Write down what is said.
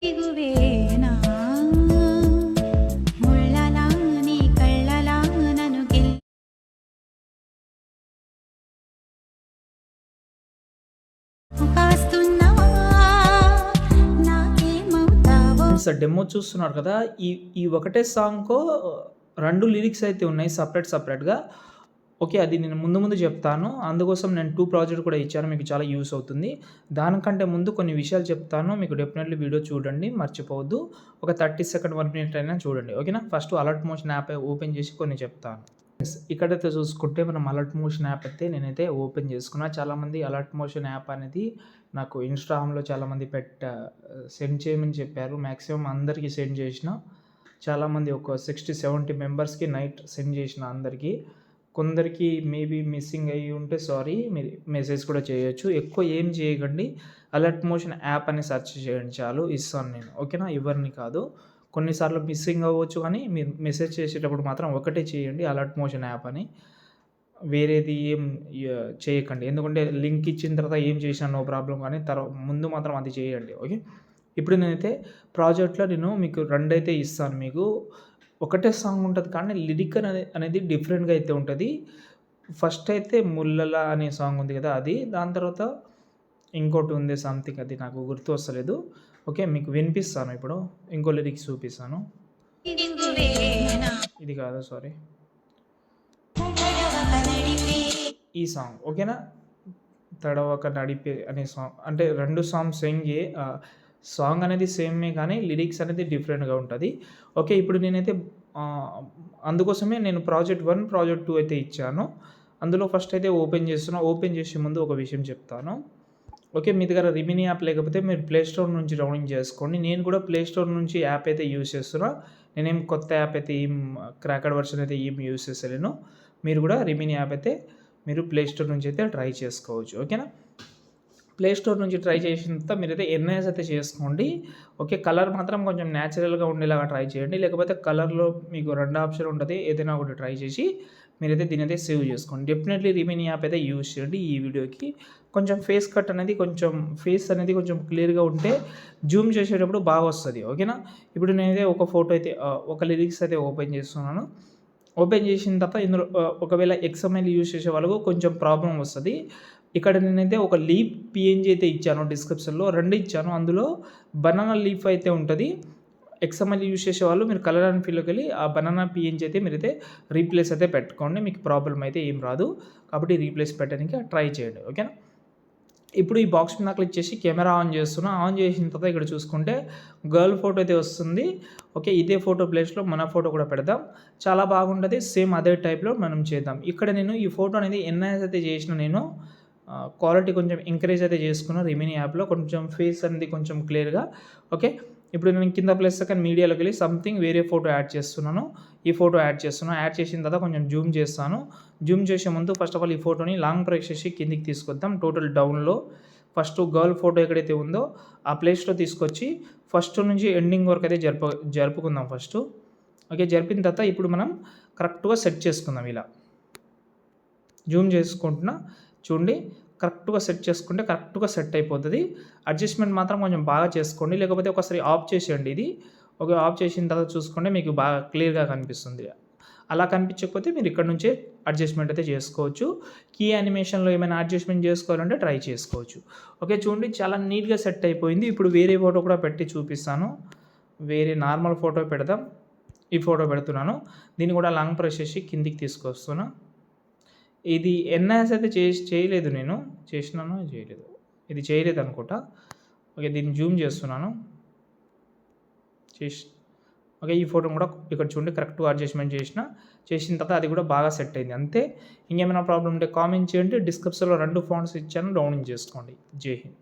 ఇగువేనా ముళ్ళలా నీ కళ్ళలా నన్ను కాస్తున్నావా నాకేమవుతావో. డెమో చూస్తున్నారు కదా, ఈ ఈ ఒకటే సాంగ్‌కో 2 లిరిక్స్ అయితే ఉన్నాయి సెపరేట్‌గా. ఓకే. అది నేను ముందు చెప్తాను. అందుకోసం నేను 2 ప్రాజెక్ట్ కూడా ఇచ్చాను. మీకు చాలా యూజ్ అవుతుంది. దానికంటే ముందు కొన్ని విషయాలు చెప్తాను. మీకు డెఫినెట్‌లీ వీడియో చూడండి. మర్చిపోవద్దు. ఒక 30 సెకండ్, 1 మినిట్ అయినా చూడండి. ఓకేనా? First alert motion app open చేసి కొన్ని చెప్తాను. ఇక్కడైతే చూసుకుంటే మనం అలర్ట్ మోషన్ యాప్ అయితే నేనైతే ఓపెన్ చేసుకున్నా. చాలామంది అలర్ట్ మోషన్ యాప్ అనేది నాకు ఇన్‌స్టాగ్రామ్‌లో చాలామంది సెండ్ చేయమని చెప్పారు. మాక్సిమం అందరికీ సెండ్ చేసిన. చాలామంది ఒక 60, 70 మెంబర్స్‌కి నైట్ సెండ్ చేసిన అందరికీ. కొందరికి మేబీ మిస్సింగ్ అయ్యి ఉంటే సారీ. మీరు మెసేజ్ కూడా చేయొచ్చు. ఎక్కువ ఏం చేయకండి. అలర్ట్ మోషన్ యాప్ అని సెర్చ్ చేయండి చాలు. ఇస్తాను నేను. ఓకేనా? ఎవరిని కాదు. కొన్నిసార్లు మిస్సింగ్ అవ్వచ్చు, కానీ మీరు మెసేజ్ చేసేటప్పుడు మాత్రం ఒకటే చేయండి, అలర్ట్ మోషన్ యాప్ అని. వేరేది ఏం చేయకండి. ఎందుకంటే లింక్ ఇచ్చిన తర్వాత ఏం చేసినా నో ప్రాబ్లమ్, కానీ ముందు మాత్రం అది చేయండి. ఓకే. ఇప్పుడు నేనైతే ప్రాజెక్ట్‌లో నేను మీకు 2 అయితే ఇస్తాను మీకు. ఒకటే సాంగ్ ఉంటది, కానీ లిరిక్ అనేది డిఫరెంట్‌గా అయితే ఉంటది. ఫస్ట్ అయితే 'ముల్లల' అనే సాంగ్ ఉంది కదా అది. దాని తర్వాత ఇంకోటి ఉంది సంథింగ్, అది నాకు గుర్తు వస్తలేదు. ఓకే. మీకు వినిపిస్తాను ఇప్పుడు. ఇంకో లిరిక్స్ చూపిస్తాను. ఇది కాదు సారీ. ఈ సాంగ్ ఓకేనా? 'తడవక నడిపే' అనే సాంగ్. అంటే 2 సాంగ్స్ సేంగే. సాంగ్ అనేది సేమే, కానీ లిరిక్స్ అనేది డిఫరెంట్‌గా ఉంటది. ఓకే. ఇప్పుడు నేనైతే అందుకోసమే నేను ప్రాజెక్ట్ 1, ప్రాజెక్ట్ 2 అయితే ఇచ్చాను. అందులో ఫస్ట్ అయితే ఓపెన్ చేస్తున్నా. ఓపెన్ చేసే ముందు ఒక విషయం చెప్తాను. ఓకే. మీ దగ్గర రిమినీ యాప్ లేకపోతే మీరు ప్లే స్టోర్ నుంచి డౌన్లోడ్ చేసుకోండి. నేను కూడా ప్లే స్టోర్ నుంచి యాప్ అయితే యూజ్ చేస్తున్నా. నేనేం కొత్త యాప్ అయితే క్రాకడ్ వర్షన్ అయితే యూజ్ చేస్తలేను. మీరు కూడా రిమినీ యాప్ అయితే మీరు ప్లే స్టోర్ నుంచి అయితే ట్రై చేసుకోవచ్చు. ఓకేనా? ప్లే స్టోర్ నుంచి ట్రై చేసిన తర్వాత మీరైతే ఎన్ఐఎస్ అయితే చేసుకోండి. ఓకే. కలర్ మాత్రం కొంచెం న్యాచురల్‌గా ఉండేలాగా ట్రై చేయండి. లేకపోతే కలర్‌లో మీకు 2 ఆప్షన్ ఉంటది. ఏదైనా ఒకటి ట్రై చేసి మీరైతే దీనైతే సేవ్ చేసుకోండి. డెఫినెట్లీ రిమినీ యాప్ అయితే యూజ్ చేయండి ఈ వీడియోకి. కొంచెం ఫేస్ అనేది కొంచెం క్లియర్‌గా ఉంటే జూమ్ చేసేటప్పుడు బాగా వస్తది. ఓకేనా? ఇప్పుడు నేనైతే ఒక ఫోటో అయితే ఒక లిరిక్స్ అయితే ఓపెన్ చేస్తున్నాను. ఓపెన్ చేసిన తర్వాత ఇందులో ఒకవేళ ఎక్స్ఎంఎల్ యూజ్ చేసే వాళ్ళకు కొంచెం ప్రాబ్లమ్ వస్తది. ఇక్కడ నేనైతే ఒక లీఫ్ పీఎన్జీ అయితే ఇచ్చాను డిస్క్రిప్షన్‌లో. 2 ఇచ్చాను. అందులో బనానా లీఫ్ అయితే ఉంటది. ఎక్స్ఎంఎల్ యూజ్ చేసేవాళ్ళు మీరు కలర్ అండ్ ఫిల్‌లోకెళ్ళి ఆ బనానా పీఎన్జీ అయితే మీరైతే రీప్లేస్ అయితే పెట్టుకోండి. మీకు ప్రాబ్లమ్ అయితే ఏం రాదు. కాబట్టి రీప్లేస్ పెట్టడానికి ట్రై చేయండి. ఓకేనా? ఇప్పుడు ఈ బాక్స్ మీద క్లిక్ చేసి కెమెరా ఆన్ చేస్తున్నా. ఆన్ చేసిన తర్వాత ఇక్కడ చూసుకుంటే గర్ల్ ఫోటో అయితే వస్తుంది. ఓకే. ఇదే ఫోటో ప్లేస్‌లో మన ఫోటో కూడా పెడదాం. చాలా బాగుంటది. సేమ్ అదే టైప్‌లో మనం చేద్దాం. ఇక్కడ నేను ఈ ఫోటో అనేది ఎన్హాన్స్ అయితే చేసిన నేను. క్వాలిటీ కొంచెం ఇంక్రీజ్ అయితే చేసుకున్నా రిమినీ యాప్‌లో. కొంచెం ఫేస్ అనేది కొంచెం క్లియర్‌గా. ఓకే. ఇప్పుడు నేను కింద ప్లస్ సెకండ్ మీడియాలోకి వెళ్ళి సంథింగ్ వేరే ఫోటో యాడ్ చేస్తున్నాను. ఈ ఫోటో యాడ్ చేస్తున్నా. యాడ్ చేసిన తర్వాత కొంచెం జూమ్ చేస్తాను. జూమ్ చేసే ముందు ఫస్ట్ ఆఫ్ ఆల్ ఈ ఫోటోని లాంగ్ ప్రెస్ చేసి కిందికి తీసుకొద్దాం. టోటల్ డౌన్‌లో ఫస్ట్ గర్ల్ ఫోటో ఎక్కడైతే ఉందో ఆ ప్లేస్‌లో తీసుకొచ్చి ఫస్ట్ నుంచి ఎండింగ్ వరకు అయితే జరుపుకుందాం ఫస్టు. ఓకే. జరిపిన తర్వాత ఇప్పుడు మనం కరెక్ట్‌గా సెట్ చేసుకుందాం ఇలా. జూమ్ చేసుకుంటున్నా. చూడండి, కరెక్ట్‌గా సెట్ చేసుకుంటే కరెక్ట్‌గా సెట్ అయిపోతది. అడ్జస్ట్‌మెంట్ మాత్రం కొంచెం బాగా చేసుకోండి. లేకపోతే ఒకసారి ఆఫ్ చేసేయండి ఇది. ఓకే. ఆఫ్ చేసిన తర్వాత చూసుకుంటే మీకు బాగా క్లియర్‌గా కనిపిస్తుంది. అలా కనిపించకపోతే మీరు ఇక్కడ నుంచే అడ్జస్ట్‌మెంట్ అయితే చేసుకోవచ్చు. కీ యానిమేషన్‌లో ఏమైనా అడ్జస్ట్‌మెంట్ చేసుకోవాలంటే ట్రై చేసుకోవచ్చు. ఓకే. చూడండి, చాలా నీట్‌గా సెట్ అయిపోయింది. ఇప్పుడు వేరే ఫోటో కూడా పెట్టి చూపిస్తాను. వేరే నార్మల్ ఫోటో పెడదాం. ఈ ఫోటో పెడుతున్నాను. దీన్ని కూడా లాంగ్ ప్రెస్ చేసి కిందికి తీసుకొస్తున్నా. ఇది ఎన్హాన్స్ అయితే చేయలేదు నేను. చేసినానో చేయలేదు. ఇది చేయలేదనుకుంటా. ఓకే. దీన్ని జూమ్ చేస్తున్నాను. ఓకే. ఈ ఫోటోని కూడా ఇక్కడ చూడండి కరెక్ట్‌గా అడ్జస్ట్‌మెంట్ చేసిన తర్వాత అది కూడా బాగా సెట్ అయింది. అంతే. ఇంకేమైనా ప్రాబ్లమ్ ఉంటే కామెంట్ చేయండి. డిస్క్రిప్షన్‌లో 2 ఫాంట్స్ ఇచ్చాను. డౌన్లోడ్ చేసుకోండి. జై హింద్.